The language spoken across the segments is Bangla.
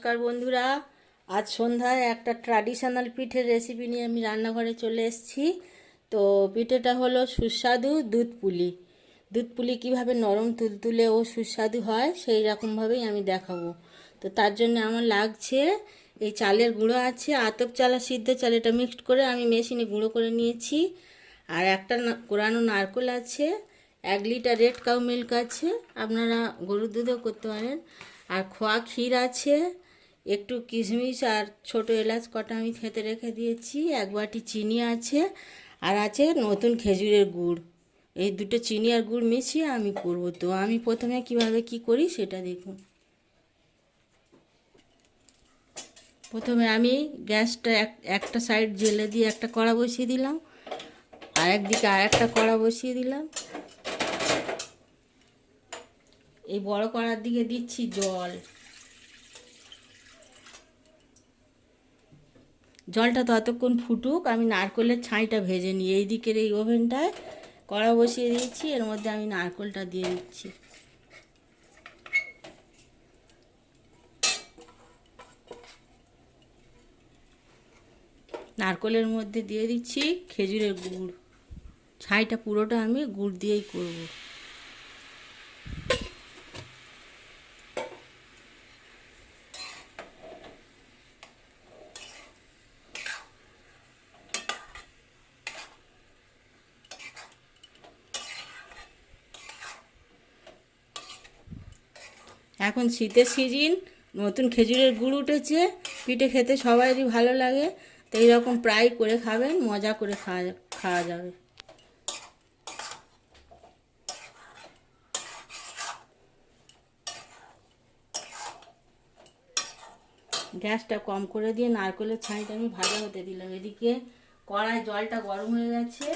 নমস্কার বন্ধুরা, আজ সন্ধ্যায় একটা ট্র্যাডিশনাল পিঠের রেসিপি নিয়ে আমি রান্নাঘরে চলে এসেছি। তো পিঠেটা হলো সুস্বাদু দুধ পুলি। দুধ পুলি কীভাবে নরম তুলতুলে ও সুস্বাদু হয় সেই রকমভাবেই আমি দেখাবো। তো তার জন্য আমার লাগছে এই চালের গুঁড়ো আছে, আতপ চাল আর সিদ্ধ চাল, এটা মিক্সড করে আমি মেশিনে গুঁড়ো করে নিয়েছি। আর একটা কোরানো নারকেল আছে, 1 লিটার রেড কাউ মিল্ক আছে, আপনারা গরুর দুধও করতে পারেন। আর খোয়া ক্ষীর আছে, একটু কিশমিশ আর ছোট এলাচ কটা আমি খেতে রেখে দিয়েছি, 1 বাটি চিনি আছে, আর আছে নতুন খেজুরের গুড়। এই দুটো চিনি আর গুড় মিশিয়ে আমি করব। তো আমি প্রথমে কিভাবে কি করি সেটা দেখুন। প্রথমে আমি গ্যাসটা একটা সাইড জেলে দিয়ে একটা কড়া বসিয়ে দিলাম, আর একদিকে আর একটা কড়া বসিয়ে দিলাম। এই বড় কড়ার দিকে দিচ্ছি জল। জলটা ততক্ষণ ফুটুক, আমি নারকেলের ছাইটা ভেজে নিই। এই দিকের এই ওভেনটায় কড়া বসিয়ে দিয়েছি, এর মধ্যে আমি নারকেলটা দিয়ে দিচ্ছি। নারকেলের মধ্যে দিয়ে দিচ্ছি খেজুরের গুড়। ছাইটা পুরোটা আমি গুড় দিয়েই করব। এখন শীতের সিজন, নতুন খেজুরের গুড় উঠেছে, পিঠে খেতে সবারই ভালো লাগে। তো এইরকম প্রায় করে খাবেন, মজা করে খাওয়া যাবে। গ্যাসটা কম করে দিয়ে নারকেলের ছাইটা আমি ভাজা হতে দিলাম। এদিকে কড়ায় জলটা গরম হয়ে গেছে,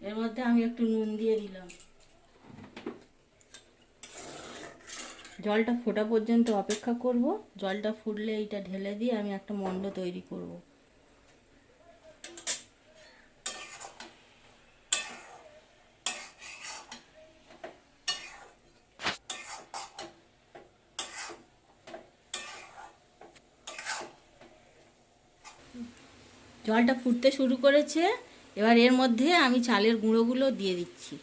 এর মধ্যে আমি একটু নুন দিয়ে দিলাম। জলটা ফোটা পর্যন্ত অপেক্ষা করব। জলটা ফুটলে এইটা ঢেলে দিয়ে আমি একটা মণ্ড তৈরি করব। জলটা ফুটতে শুরু করেছে, এবার এর মধ্যে আমি চালের গুঁড়োগুলো দিয়ে দিচ্ছি।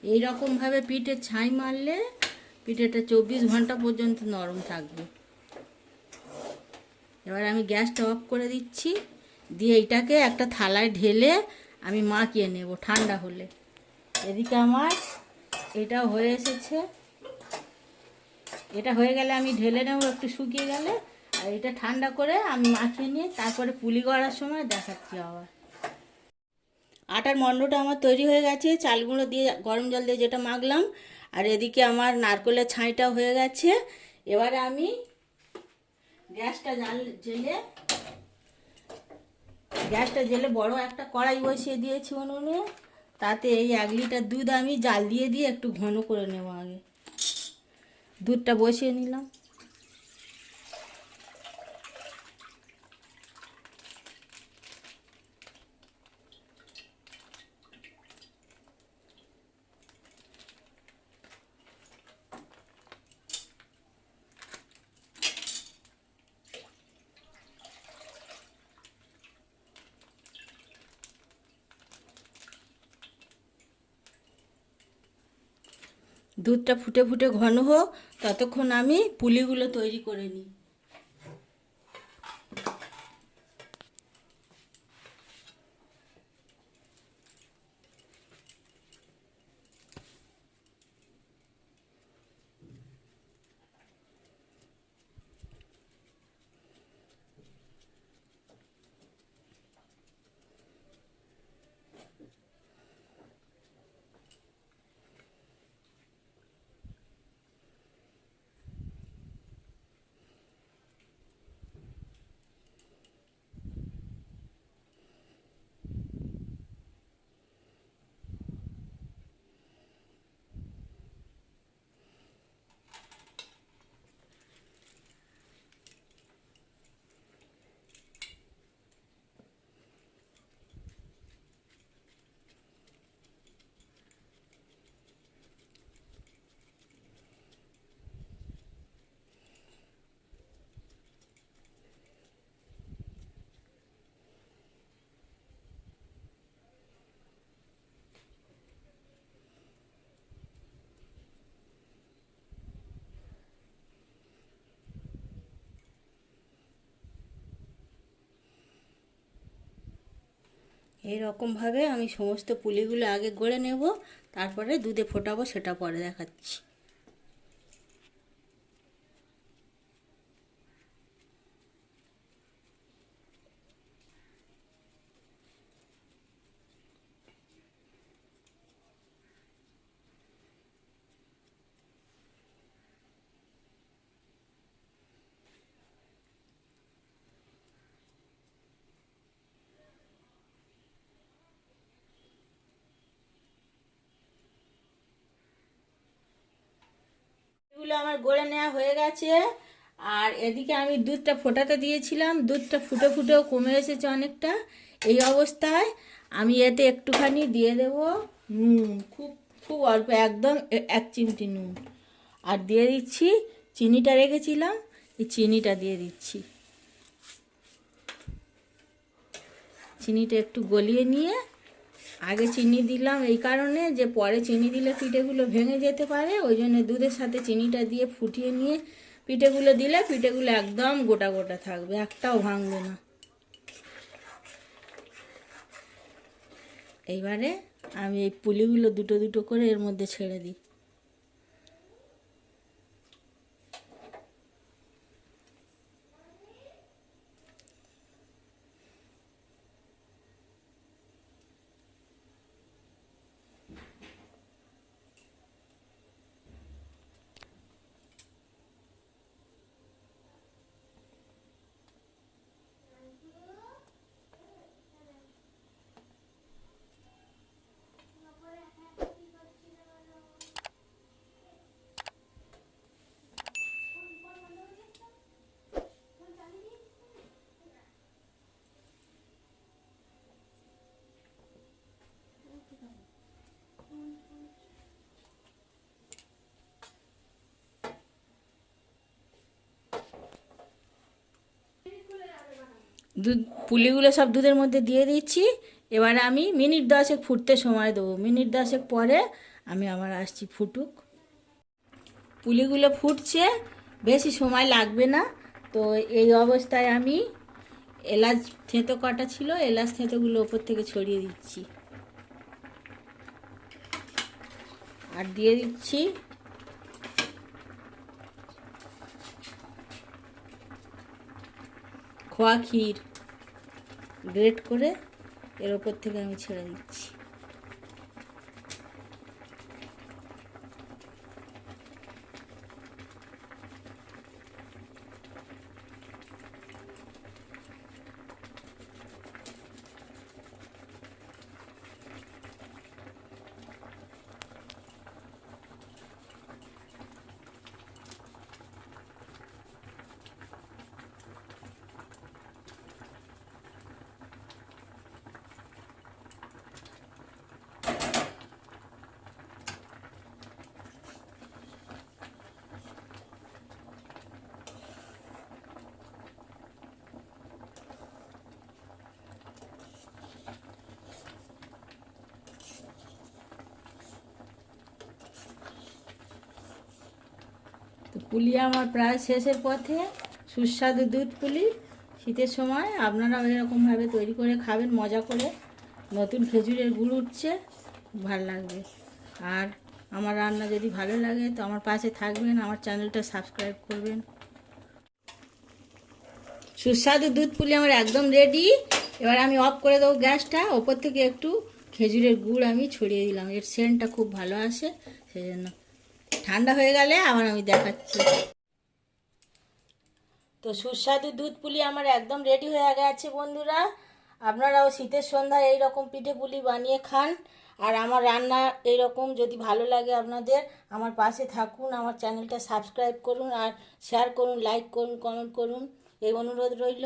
এই রকমভাবে পিঠে ছাই মারলে পিঠেটা 24 ঘন্টা পর্যন্ত নরম থাকবে। এবার আমি গ্যাসটা অফ করে দিচ্ছি, দিয়ে এটাকে একটা থালায় ঢেলে আমি মাখিয়ে নেব ঠান্ডা হলে। এদিকে আমার এটা হয়ে এসেছে, এটা হয়ে গেলে আমি ঢেলে নেব একটু শুকিয়ে গেলে। আর এটা ঠান্ডা করে আমি মাখিয়ে নিয়ে তারপরে পুলি করার সময় দেখাচ্ছি আবার। আটার মণ্ডটা আমার তৈরি হয়ে গেছে, চাল গুঁড়ো দিয়ে গরম জল দিয়ে যেটা মাখলাম। আর এদিকে আমার নারকেলের ছাইটাও হয়ে গেছে। এবারে আমি গ্যাসটা জেলে বড় একটা কড়াই বসিয়ে দিয়েছি উনুনে। তাতে এই 1 লিটার দুধ আমি জাল দিয়ে দিয়ে একটু ঘন করে নেব। আগে দুধটা বসিয়ে নিলাম। দুধটা ফুটে ফুটে ঘন হোক, ততক্ষণ আমি পুলিগুলো তৈরি করে নিই। এইরকমভাবে আমি সমস্ত পুলিগুলো আগে গড়ে নেব, তারপরে দুধে ফোটাবো, সেটা পরে দেখাচ্ছি। এগুলো আমার গড়ে নেওয়া হয়ে গেছে। আর এদিকে আমি দুধটা ফোটাতে দিয়েছিলাম, দুধটা ফুটে ফুটেও কমে এসেছে অনেকটা। এই অবস্থায় আমি এতে একটুখানি দিয়ে দেব নুন, খুব খুব অল্প, একদম 1 চিমটি নুন। আর দিয়ে দিচ্ছি চিনিটা রেখেছিলাম, এই চিনিটা দিয়ে দিচ্ছি। চিনিটা একটু গলিয়ে নিয়ে, আগে চিনি দিলাম এই কারণে যে পরে চিনি দিলে পিঠেগুলো ভেঙে যেতে পারে, ওই জন্য দুধের সাথে চিনিটা দিয়ে ফুটিয়ে নিয়ে পিঠেগুলো দিলে পিঠেগুলো একদম গোটা গোটা থাকবে, একটাও ভাঙবে না। এইবারে আমি এই পুলিগুলো দুটো দুটো করে এর মধ্যে ছেড়ে দিই। দুধ পুলিগুলো সব দুধের মধ্যে দিয়ে দিচ্ছি। এবারে আমি মিনিট 10 ফুটতে সময় দেবো। মিনিট 10 পরে আমি আবার আসছি, ফুটুক। পুলিগুলো ফুটছে, বেশি সময় লাগবে না। তো এই অবস্থায় আমি এলাচ থেঁতো কটা ছিল, এলাচ থেঁতোগুলো ওপর থেকে ছড়িয়ে দিচ্ছি। আর দিয়ে দিচ্ছি খোয়া ক্ষীর গ্রেট করে, এর ওপর থেকে আমি ছেড়ে দিচ্ছি। তো পুলি আমার প্রায় শেষের পথে, সুস্বাদু দুধ পুলি। শীতের সময় আপনারাও এরকমভাবে তৈরি করে খাবেন, মজা করে। নতুন খেজুরের গুড় উঠছে, ভালো লাগবে। আর আমার রান্না যদি ভালো লাগে তো আমার পাশে থাকবেন, আমার চ্যানেলটা সাবস্ক্রাইব করবেন। সুস্বাদু দুধ পুলি আমার একদম রেডি। এবার আমি অফ করে দেবো গ্যাসটা। ওপর থেকে একটু খেজুরের গুড় আমি ছড়িয়ে দিলাম, এর সেন্টটা খুব ভালো আসে, সেই জন্য। ঠান্ডা হয়ে গেলে আবার আমি দেখাচ্ছি। তো সুস্বাদু দুধ পুলি আমার একদম রেডি হয়ে গেছে বন্ধুরা। আপনারাও শীতের সন্ধ্যায় এইরকম পিঠে পুলি বানিয়ে খান। আর আমার রান্না এইরকম যদি ভালো লাগে আপনাদের, আমার পাশে থাকুন, আমার চ্যানেলটা সাবস্ক্রাইব করুন, আর শেয়ার করুন, লাইক করুন, কমেন্ট করুন, এই অনুরোধ রইল।